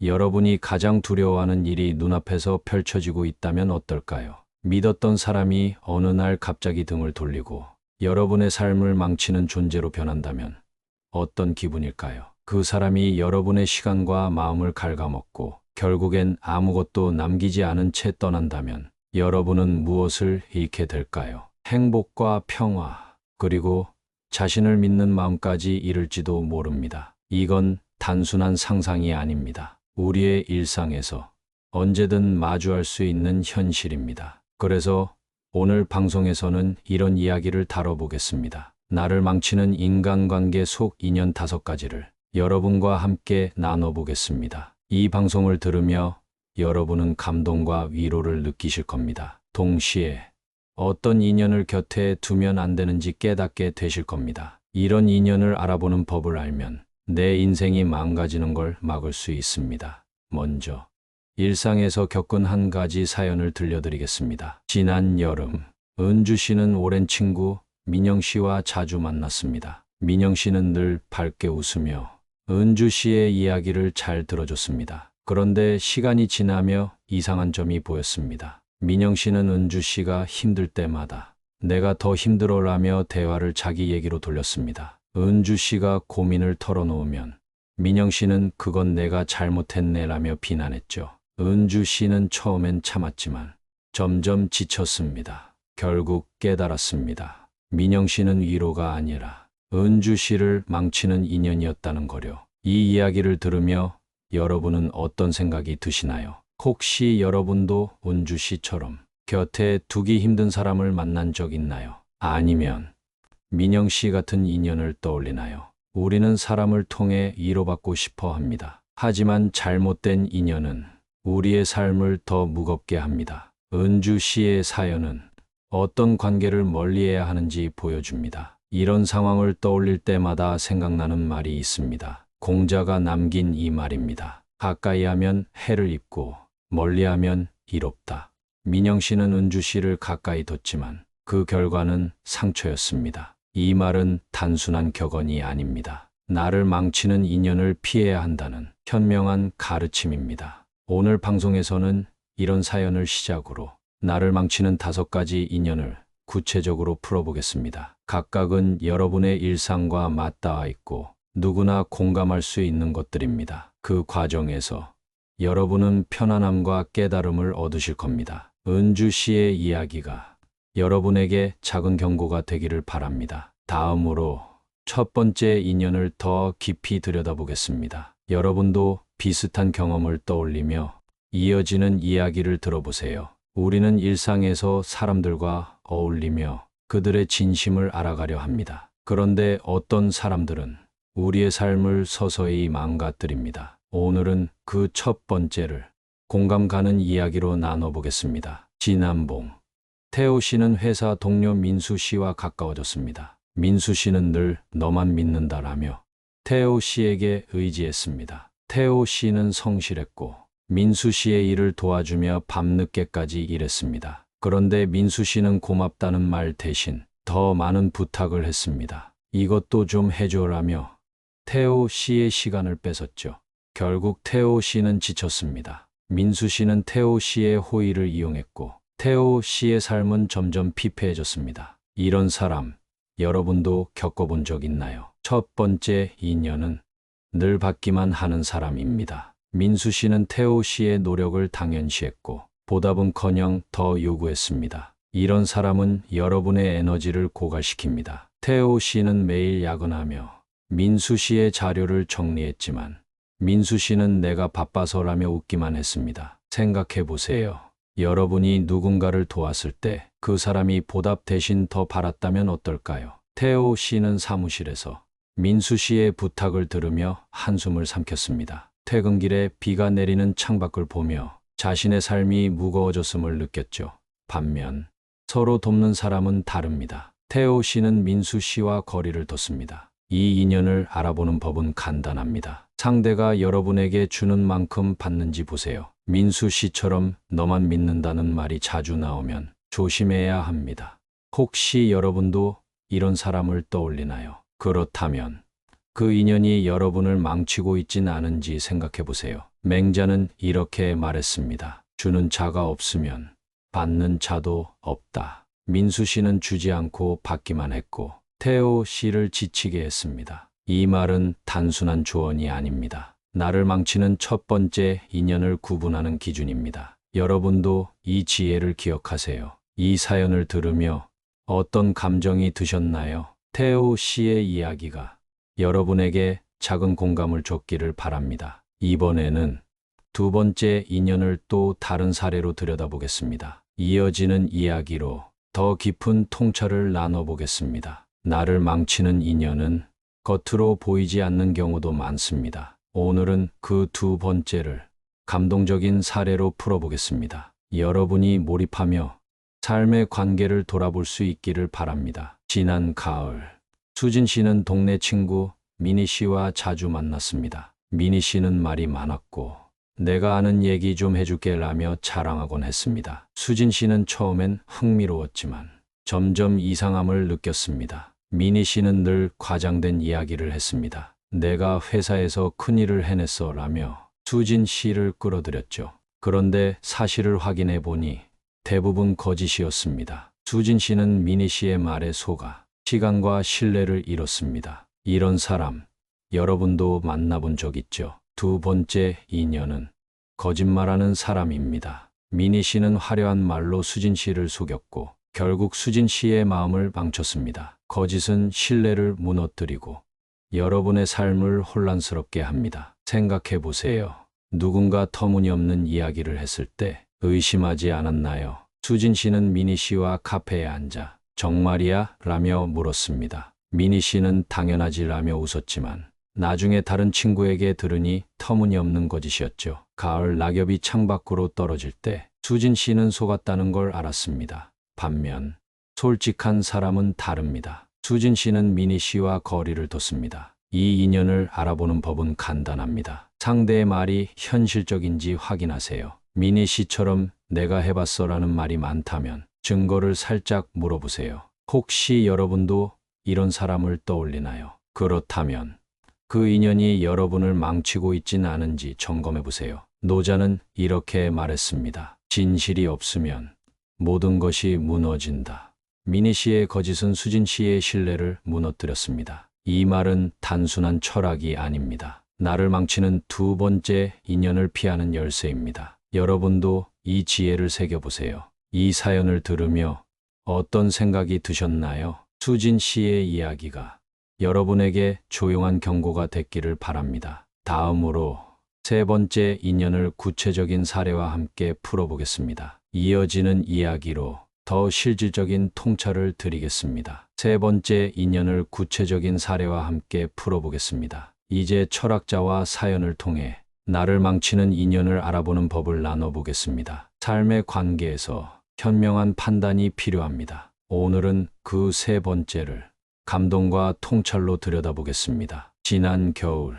여러분이 가장 두려워하는 일이 눈앞에서 펼쳐지고 있다면 어떨까요? 믿었던 사람이 어느 날 갑자기 등을 돌리고 여러분의 삶을 망치는 존재로 변한다면 어떤 기분일까요? 그 사람이 여러분의 시간과 마음을 갉아먹고 결국엔 아무것도 남기지 않은 채 떠난다면 여러분은 무엇을 잃게 될까요? 행복과 평화, 그리고 자신을 믿는 마음까지 잃을지도 모릅니다. 이건 단순한 상상이 아닙니다. 우리의 일상에서 언제든 마주할 수 있는 현실입니다. 그래서 오늘 방송에서는 이런 이야기를 다뤄보겠습니다. 나를 망치는 인간관계 속 인연 5가지를 여러분과 함께 나눠보겠습니다. 이 방송을 들으며 여러분은 감동과 위로를 느끼실 겁니다. 동시에 어떤 인연을 곁에 두면 안 되는지 깨닫게 되실 겁니다. 이런 인연을 알아보는 법을 알면 내 인생이 망가지는 걸 막을 수 있습니다. 먼저 일상에서 겪은 한 가지 사연을 들려드리겠습니다. 지난 여름, 은주 씨는 오랜 친구 민영 씨와 자주 만났습니다. 민영 씨는 늘 밝게 웃으며 은주 씨의 이야기를 잘 들어줬습니다. 그런데 시간이 지나며 이상한 점이 보였습니다. 민영 씨는 은주 씨가 힘들 때마다 내가 더 힘들어라며 대화를 자기 얘기로 돌렸습니다. 은주 씨가 고민을 털어놓으면 민영 씨는 그건 내가 잘못했네라며 비난했죠. 은주 씨는 처음엔 참았지만 점점 지쳤습니다. 결국 깨달았습니다. 민영 씨는 위로가 아니라 은주 씨를 망치는 인연이었다는 거요. 이 이야기를 들으며 여러분은 어떤 생각이 드시나요? 혹시 여러분도 은주 씨처럼 곁에 두기 힘든 사람을 만난 적 있나요? 아니면 민영 씨 같은 인연을 떠올리나요? 우리는 사람을 통해 위로받고 싶어 합니다. 하지만 잘못된 인연은 우리의 삶을 더 무겁게 합니다. 은주 씨의 사연은 어떤 관계를 멀리해야 하는지 보여줍니다. 이런 상황을 떠올릴 때마다 생각나는 말이 있습니다. 공자가 남긴 이 말입니다. 가까이 하면 해를 입고 멀리하면 이롭다. 민영 씨는 은주 씨를 가까이 뒀지만 그 결과는 상처였습니다. 이 말은 단순한 격언이 아닙니다. 나를 망치는 인연을 피해야 한다는 현명한 가르침입니다. 오늘 방송에서는 이런 사연을 시작으로 나를 망치는 5가지 인연을 구체적으로 풀어보겠습니다. 각각은 여러분의 일상과 맞닿아 있고 누구나 공감할 수 있는 것들입니다. 그 과정에서 여러분은 편안함과 깨달음을 얻으실 겁니다. 은주 씨의 이야기가 여러분에게 작은 경고가 되기를 바랍니다. 다음으로 첫 번째 인연을 더 깊이 들여다보겠습니다. 여러분도 비슷한 경험을 떠올리며 이어지는 이야기를 들어보세요. 우리는 일상에서 사람들과 어울리며 그들의 진심을 알아가려 합니다. 그런데 어떤 사람들은 우리의 삶을 서서히 망가뜨립니다. 오늘은 그 첫 번째를 공감 가는 이야기로 나눠보겠습니다. 지난 봄, 태호 씨는 회사 동료 민수 씨와 가까워졌습니다. 민수 씨는 늘 너만 믿는다라며 태호 씨에게 의지했습니다. 태호 씨는 성실했고 민수 씨의 일을 도와주며 밤늦게까지 일했습니다. 그런데 민수 씨는 고맙다는 말 대신 더 많은 부탁을 했습니다. 이것도 좀 해줘라며 태호 씨의 시간을 뺏었죠. 결국 태호 씨는 지쳤습니다. 민수 씨는 태호 씨의 호의를 이용했고 태호 씨의 삶은 점점 피폐해졌습니다. 이런 사람, 여러분도 겪어본 적 있나요? 첫 번째 인연은 늘 받기만 하는 사람입니다. 민수 씨는 태호 씨의 노력을 당연시했고 보답은커녕 더 요구했습니다. 이런 사람은 여러분의 에너지를 고갈시킵니다. 태호 씨는 매일 야근하며 민수 씨의 자료를 정리했지만 민수 씨는 내가 바빠서라며 웃기만 했습니다. 생각해 보세요. 여러분이 누군가를 도왔을 때 그 사람이 보답 대신 더 바랐다면 어떨까요? 태호 씨는 사무실에서 민수 씨의 부탁을 들으며 한숨을 삼켰습니다. 퇴근길에 비가 내리는 창밖을 보며 자신의 삶이 무거워졌음을 느꼈죠. 반면 서로 돕는 사람은 다릅니다. 태호 씨는 민수 씨와 거리를 뒀습니다. 이 인연을 알아보는 법은 간단합니다. 상대가 여러분에게 주는 만큼 받는지 보세요. 민수 씨처럼 너만 믿는다는 말이 자주 나오면 조심해야 합니다. 혹시 여러분도 이런 사람을 떠올리나요? 그렇다면 그 인연이 여러분을 망치고 있진 않은지 생각해 보세요. 맹자는 이렇게 말했습니다. 주는 자가 없으면 받는 자도 없다. 민수 씨는 주지 않고 받기만 했고 태호 씨를 지치게 했습니다. 이 말은 단순한 조언이 아닙니다. 나를 망치는 첫 번째 인연을 구분하는 기준입니다. 여러분도 이 지혜를 기억하세요. 이 사연을 들으며 어떤 감정이 드셨나요? 태호 씨의 이야기가 여러분에게 작은 공감을 줬기를 바랍니다. 이번에는 두 번째 인연을 또 다른 사례로 들여다보겠습니다. 이어지는 이야기로 더 깊은 통찰을 나눠보겠습니다. 나를 망치는 인연은 겉으로 보이지 않는 경우도 많습니다. 오늘은 그 두 번째를 감동적인 사례로 풀어보겠습니다. 여러분이 몰입하며 삶의 관계를 돌아볼 수 있기를 바랍니다. 지난 가을, 수진 씨는 동네 친구 미니 씨와 자주 만났습니다. 미니 씨는 말이 많았고 내가 아는 얘기 좀 해줄게 라며 자랑하곤 했습니다. 수진 씨는 처음엔 흥미로웠지만 점점 이상함을 느꼈습니다. 미니 씨는 늘 과장된 이야기를 했습니다. 내가 회사에서 큰일을 해냈어 라며 수진 씨를 끌어들였죠. 그런데 사실을 확인해 보니 대부분 거짓이었습니다. 수진 씨는 미니 씨의 말에 속아 시간과 신뢰를 잃었습니다. 이런 사람, 여러분도 만나본 적 있죠? 두 번째 인연은 거짓말하는 사람입니다. 미니 씨는 화려한 말로 수진 씨를 속였고 결국 수진 씨의 마음을 망쳤습니다. 거짓은 신뢰를 무너뜨리고 여러분의 삶을 혼란스럽게 합니다. 생각해 보세요. 누군가 터무니없는 이야기를 했을 때 의심하지 않았나요? 수진 씨는 미니 씨와 카페에 앉아 정말이야? 라며 물었습니다. 미니 씨는 당연하지 라며 웃었지만 나중에 다른 친구에게 들으니 터무니없는 거짓이었죠. 가을 낙엽이 창밖으로 떨어질 때 수진 씨는 속았다는 걸 알았습니다. 반면 솔직한 사람은 다릅니다. 수진 씨는 미니 씨와 거리를 뒀습니다. 이 인연을 알아보는 법은 간단합니다. 상대의 말이 현실적인지 확인하세요. 미니 씨처럼 내가 해봤어라는 말이 많다면 증거를 살짝 물어보세요. 혹시 여러분도 이런 사람을 떠올리나요? 그렇다면 그 인연이 여러분을 망치고 있진 않은지 점검해 보세요. 노자는 이렇게 말했습니다. 진실이 없으면 모든 것이 무너진다. 미니 씨의 거짓은 수진 씨의 신뢰를 무너뜨렸습니다. 이 말은 단순한 철학이 아닙니다. 나를 망치는 두 번째 인연을 피하는 열쇠입니다. 여러분도 이 지혜를 새겨보세요. 이 사연을 들으며 어떤 생각이 드셨나요? 수진 씨의 이야기가 여러분에게 조용한 경고가 됐기를 바랍니다. 다음으로 세 번째 인연을 구체적인 사례와 함께 풀어보겠습니다. 이어지는 이야기로 더 실질적인 통찰을 드리겠습니다. 세 번째 인연을 구체적인 사례와 함께 풀어보겠습니다. 이제 철학자와 사연을 통해 나를 망치는 인연을 알아보는 법을 나눠보겠습니다. 삶의 관계에서 현명한 판단이 필요합니다. 오늘은 그 세 번째를 감동과 통찰로 들여다보겠습니다. 지난 겨울,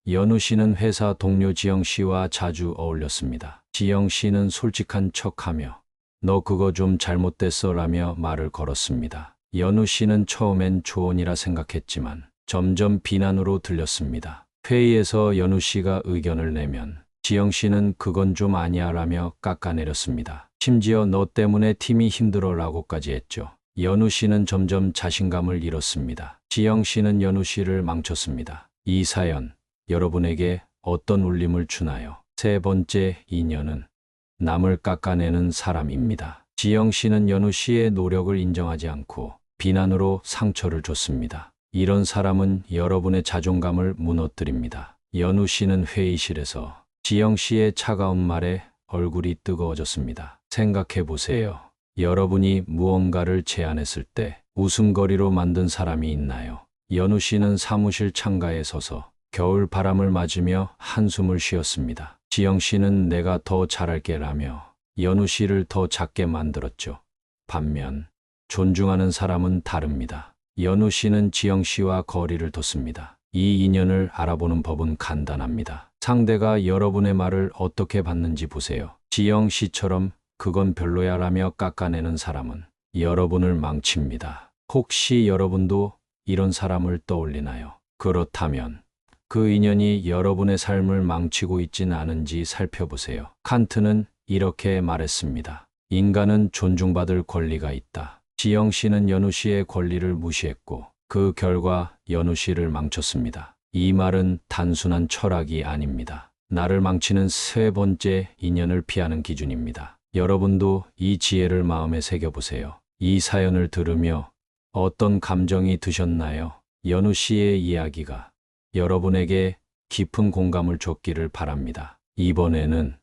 연우 씨는 회사 동료 지영 씨와 자주 어울렸습니다. 지영 씨는 솔직한 척하며 너 그거 좀 잘못됐어 라며 말을 걸었습니다. 연우 씨는 처음엔 조언이라 생각했지만 점점 비난으로 들렸습니다. 회의에서 연우 씨가 의견을 내면 지영 씨는 그건 좀 아니야 라며 깎아내렸습니다. 심지어 너 때문에 팀이 힘들어 라고까지 했죠. 연우 씨는 점점 자신감을 잃었습니다. 지영 씨는 연우 씨를 망쳤습니다. 이 사연, 여러분에게 어떤 울림을 주나요? 세 번째 인연은 남을 깎아내는 사람입니다. 지영 씨는 연우 씨의 노력을 인정하지 않고 비난으로 상처를 줬습니다. 이런 사람은 여러분의 자존감을 무너뜨립니다. 연우 씨는 회의실에서 지영 씨의 차가운 말에 얼굴이 뜨거워졌습니다. 생각해 보세요. 여러분이 무언가를 제안했을 때 웃음거리로 만든 사람이 있나요? 연우 씨는 사무실 창가에 서서 겨울 바람을 맞으며 한숨을 쉬었습니다. 지영 씨는 내가 더 잘할게 라며 연우 씨를 더 작게 만들었죠. 반면 존중하는 사람은 다릅니다. 연우 씨는 지영 씨와 거리를 뒀습니다. 이 인연을 알아보는 법은 간단합니다. 상대가 여러분의 말을 어떻게 받는지 보세요. 지영 씨처럼 그건 별로야 라며 깎아내는 사람은 여러분을 망칩니다. 혹시 여러분도 이런 사람을 떠올리나요? 그렇다면 그 인연이 여러분의 삶을 망치고 있진 않은지 살펴보세요. 칸트는 이렇게 말했습니다. 인간은 존중받을 권리가 있다. 지영 씨는 연우 씨의 권리를 무시했고 그 결과 연우 씨를 망쳤습니다. 이 말은 단순한 철학이 아닙니다. 나를 망치는 세 번째 인연을 피하는 기준입니다. 여러분도 이 지혜를 마음에 새겨보세요. 이 사연을 들으며 어떤 감정이 드셨나요? 연우 씨의 이야기가 여러분에게 깊은 공감을 줬기를 바랍니다. 이번에는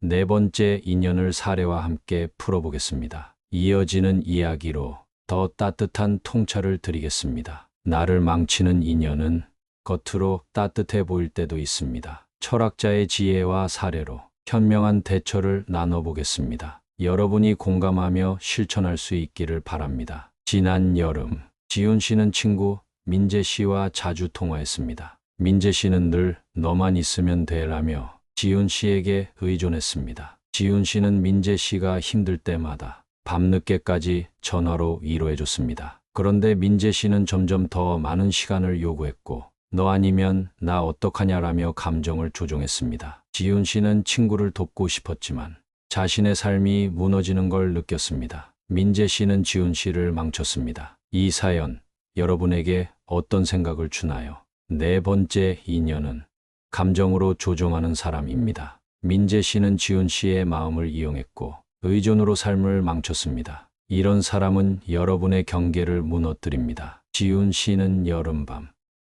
네 번째 인연을 사례와 함께 풀어보겠습니다. 이어지는 이야기로 더 따뜻한 통찰을 드리겠습니다. 나를 망치는 인연은 겉으로 따뜻해 보일 때도 있습니다. 철학자의 지혜와 사례로 현명한 대처를 나눠보겠습니다. 여러분이 공감하며 실천할 수 있기를 바랍니다. 지난 여름, 지훈 씨는 친구 민재 씨와 자주 통화했습니다. 민재 씨는 늘 너만 있으면 돼라며 지훈 씨에게 의존했습니다. 지훈 씨는 민재 씨가 힘들 때마다 밤늦게까지 전화로 위로해줬습니다. 그런데 민재 씨는 점점 더 많은 시간을 요구했고 너 아니면 나 어떡하냐라며 감정을 조종했습니다. 지훈 씨는 친구를 돕고 싶었지만 자신의 삶이 무너지는 걸 느꼈습니다. 민재 씨는 지훈 씨를 망쳤습니다. 이 사연 여러분에게 어떤 생각을 주나요? 네 번째 인연은 감정으로 조종하는 사람입니다. 민재 씨는 지훈 씨의 마음을 이용했고 의존으로 삶을 망쳤습니다. 이런 사람은 여러분의 경계를 무너뜨립니다. 지훈 씨는 여름밤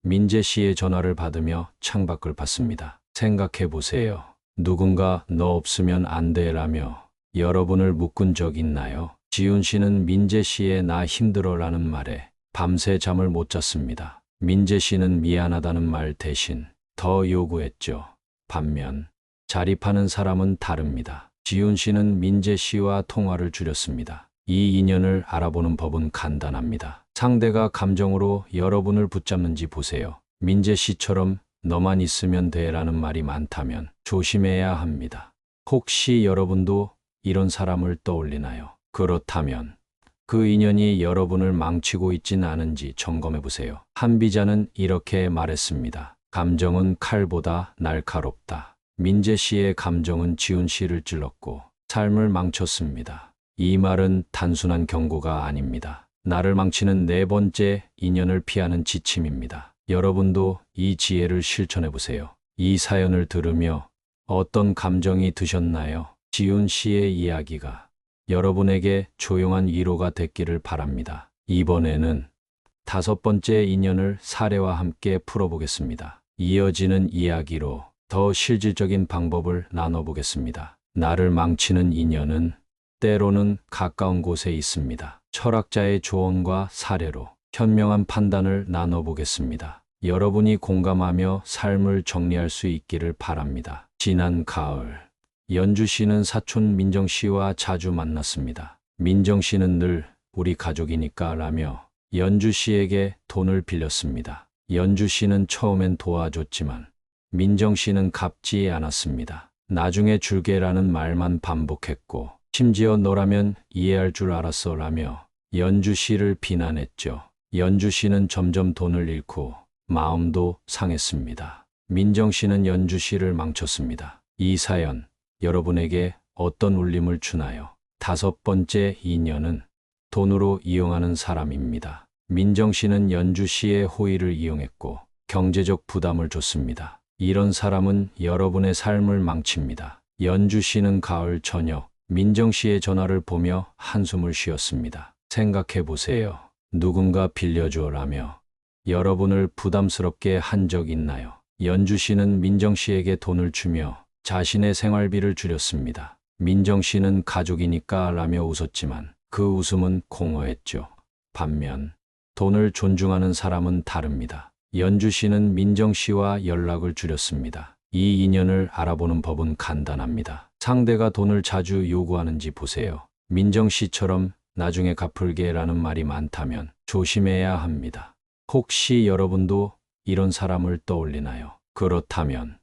민재 씨의 전화를 받으며 창밖을 봤습니다. 생각해 보세요. 누군가 너 없으면 안 돼라며 여러분을 묶은 적 있나요? 지훈 씨는 민재 씨의 나 힘들어라는 말에 밤새 잠을 못 잤습니다. 민재 씨는 미안하다는 말 대신 더 요구했죠. 반면 자립하는 사람은 다릅니다. 지훈 씨는 민재 씨와 통화를 줄였습니다. 이 인연을 알아보는 법은 간단합니다. 상대가 감정으로 여러분을 붙잡는지 보세요. 민재 씨처럼 너만 있으면 돼라는 말이 많다면 조심해야 합니다. 혹시 여러분도 이런 사람을 떠올리나요? 그렇다면 그 인연이 여러분을 망치고 있진 않은지 점검해 보세요. 한 비자는 이렇게 말했습니다. 감정은 칼보다 날카롭다. 민재 씨의 감정은 지훈 씨를 찔렀고 삶을 망쳤습니다. 이 말은 단순한 경고가 아닙니다. 나를 망치는 네 번째 인연을 피하는 지침입니다. 여러분도 이 지혜를 실천해 보세요. 이 사연을 들으며 어떤 감정이 드셨나요? 지훈 씨의 이야기가 여러분에게 조용한 위로가 됐기를 바랍니다. 이번에는 다섯 번째 인연을 사례와 함께 풀어보겠습니다. 이어지는 이야기로 더 실질적인 방법을 나눠보겠습니다. 나를 망치는 인연은 때로는 가까운 곳에 있습니다. 철학자의 조언과 사례로 현명한 판단을 나눠보겠습니다. 여러분이 공감하며 삶을 정리할 수 있기를 바랍니다. 지난 가을, 연주 씨는 사촌 민정 씨와 자주 만났습니다. 민정 씨는 늘 우리 가족이니까 라며 연주 씨에게 돈을 빌렸습니다. 연주 씨는 처음엔 도와줬지만 민정 씨는 갚지 않았습니다. 나중에 줄게라는 말만 반복했고 심지어 너라면 이해할 줄 알았어 라며 연주 씨를 비난했죠. 연주 씨는 점점 돈을 잃고 마음도 상했습니다. 민정 씨는 연주 씨를 망쳤습니다. 이 사연 여러분에게 어떤 울림을 주나요? 다섯 번째 인연은 돈으로 이용하는 사람입니다. 민정 씨는 연주 씨의 호의를 이용했고 경제적 부담을 줬습니다. 이런 사람은 여러분의 삶을 망칩니다. 연주 씨는 가을 저녁 민정 씨의 전화를 보며 한숨을 쉬었습니다. 생각해 보세요. 누군가 빌려줘라며 여러분을 부담스럽게 한 적 있나요? 연주 씨는 민정 씨에게 돈을 주며 자신의 생활비를 줄였습니다. 민정 씨는 가족이니까 라며 웃었지만 그 웃음은 공허했죠. 반면 돈을 존중하는 사람은 다릅니다. 연주 씨는 민정 씨와 연락을 줄였습니다. 이 인연을 알아보는 법은 간단합니다. 상대가 돈을 자주 요구하는지 보세요. 민정 씨처럼 나중에 갚을게라는 말이 많다면 조심해야 합니다. 혹시 여러분도 이런 사람을 떠올리나요? 그렇다면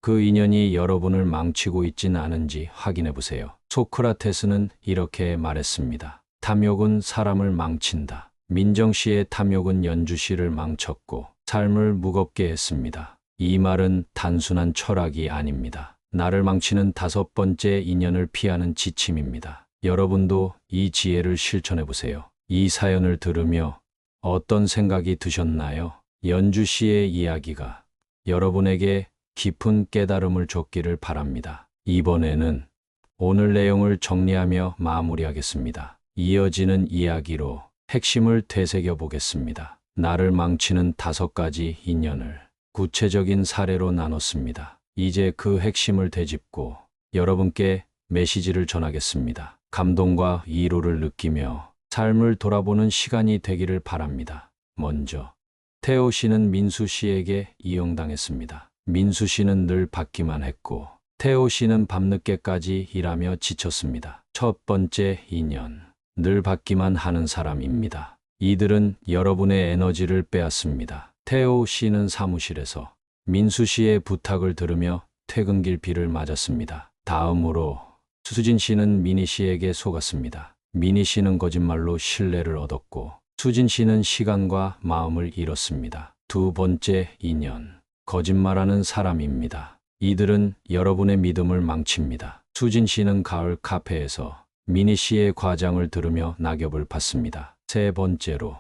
그 인연이 여러분을 망치고 있진 않은지 확인해 보세요. 소크라테스는 이렇게 말했습니다. 탐욕은 사람을 망친다. 민정 씨의 탐욕은 연주 씨를 망쳤고 삶을 무겁게 했습니다. 이 말은 단순한 철학이 아닙니다. 나를 망치는 5번째 인연을 피하는 지침입니다. 여러분도 이 지혜를 실천해 보세요. 이 사연을 들으며 어떤 생각이 드셨나요? 연주 씨의 이야기가 여러분에게 깊은 깨달음을 줬기를 바랍니다. 이번에는 오늘 내용을 정리하며 마무리하겠습니다. 이어지는 이야기로 핵심을 되새겨 보겠습니다. 나를 망치는 5가지 인연을 구체적인 사례로 나눴습니다. 이제 그 핵심을 되짚고 여러분께 메시지를 전하겠습니다. 감동과 위로를 느끼며 삶을 돌아보는 시간이 되기를 바랍니다. 먼저 태호 씨는 민수 씨에게 이용당했습니다. 민수 씨는 늘 받기만 했고 태호 씨는 밤늦게까지 일하며 지쳤습니다. 첫 번째 인연, 늘 받기만 하는 사람입니다. 이들은 여러분의 에너지를 빼앗습니다. 태호 씨는 사무실에서 민수 씨의 부탁을 들으며 퇴근길 비를 맞았습니다. 다음으로 수진 씨는 미니 씨에게 속았습니다. 미니 씨는 거짓말로 신뢰를 얻었고 수진 씨는 시간과 마음을 잃었습니다. 두 번째 인연, 거짓말하는 사람입니다. 이들은 여러분의 믿음을 망칩니다. 수진 씨는 가을 카페에서 미니 씨의 과장을 들으며 낙엽을 받습니다. 세 번째로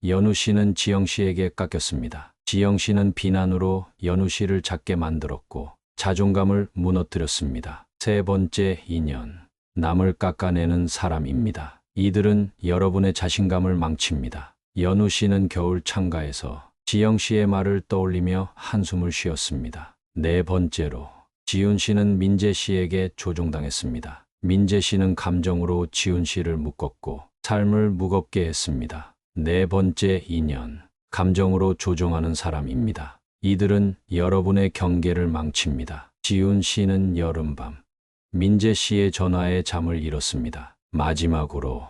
연우 씨는 지영 씨에게 깎였습니다. 지영 씨는 비난으로 연우 씨를 작게 만들었고 자존감을 무너뜨렸습니다. 세 번째 인연, 남을 깎아내는 사람입니다. 이들은 여러분의 자신감을 망칩니다. 연우 씨는 겨울 창가에서 지영 씨의 말을 떠올리며 한숨을 쉬었습니다. 네 번째로 지훈 씨는 민재 씨에게 조종당했습니다. 민재 씨는 감정으로 지훈 씨를 묶었고 삶을 무겁게 했습니다. 네 번째 인연, 감정으로 조종하는 사람입니다. 이들은 여러분의 경계를 망칩니다. 지훈 씨는 여름밤, 민재 씨의 전화에 잠을 잃었습니다. 마지막으로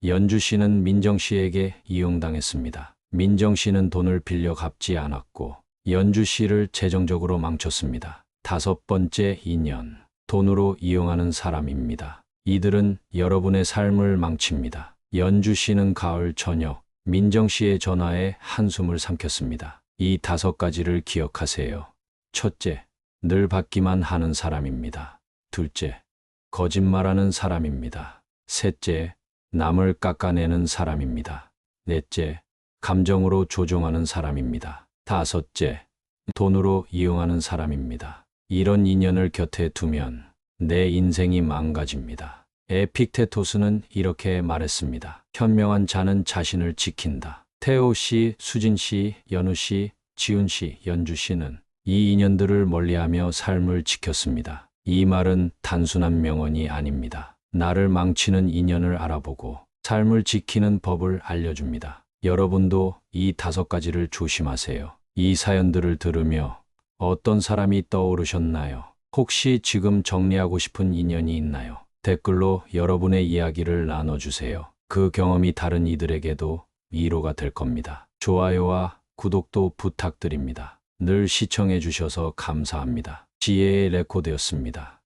연주 씨는 민정 씨에게 이용당했습니다. 민정 씨는 돈을 빌려 갚지 않았고 연주 씨를 재정적으로 망쳤습니다. 다섯 번째 인연, 돈으로 이용하는 사람입니다. 이들은 여러분의 삶을 망칩니다. 연주 씨는 가을 저녁, 민정 씨의 전화에 한숨을 삼켰습니다. 이 5가지를 기억하세요. 첫째, 늘 받기만 하는 사람입니다. 둘째, 거짓말하는 사람입니다. 셋째, 남을 깎아내는 사람입니다. 넷째, 감정으로 조종하는 사람입니다. 다섯째, 돈으로 이용하는 사람입니다. 이런 인연을 곁에 두면 내 인생이 망가집니다. 에픽테토스는 이렇게 말했습니다. 현명한 자는 자신을 지킨다. 태호 씨, 수진 씨, 연우 씨, 지훈 씨, 연주 씨는 이 인연들을 멀리하며 삶을 지켰습니다. 이 말은 단순한 명언이 아닙니다. 나를 망치는 인연을 알아보고 삶을 지키는 법을 알려줍니다. 여러분도 이 5가지를 조심하세요. 이 사연들을 들으며 어떤 사람이 떠오르셨나요? 혹시 지금 정리하고 싶은 인연이 있나요? 댓글로 여러분의 이야기를 나눠주세요. 그 경험이 다른 이들에게도 위로가 될 겁니다. 좋아요와 구독도 부탁드립니다. 늘 시청해 주셔서 감사합니다. 지혜의 레코드였습니다.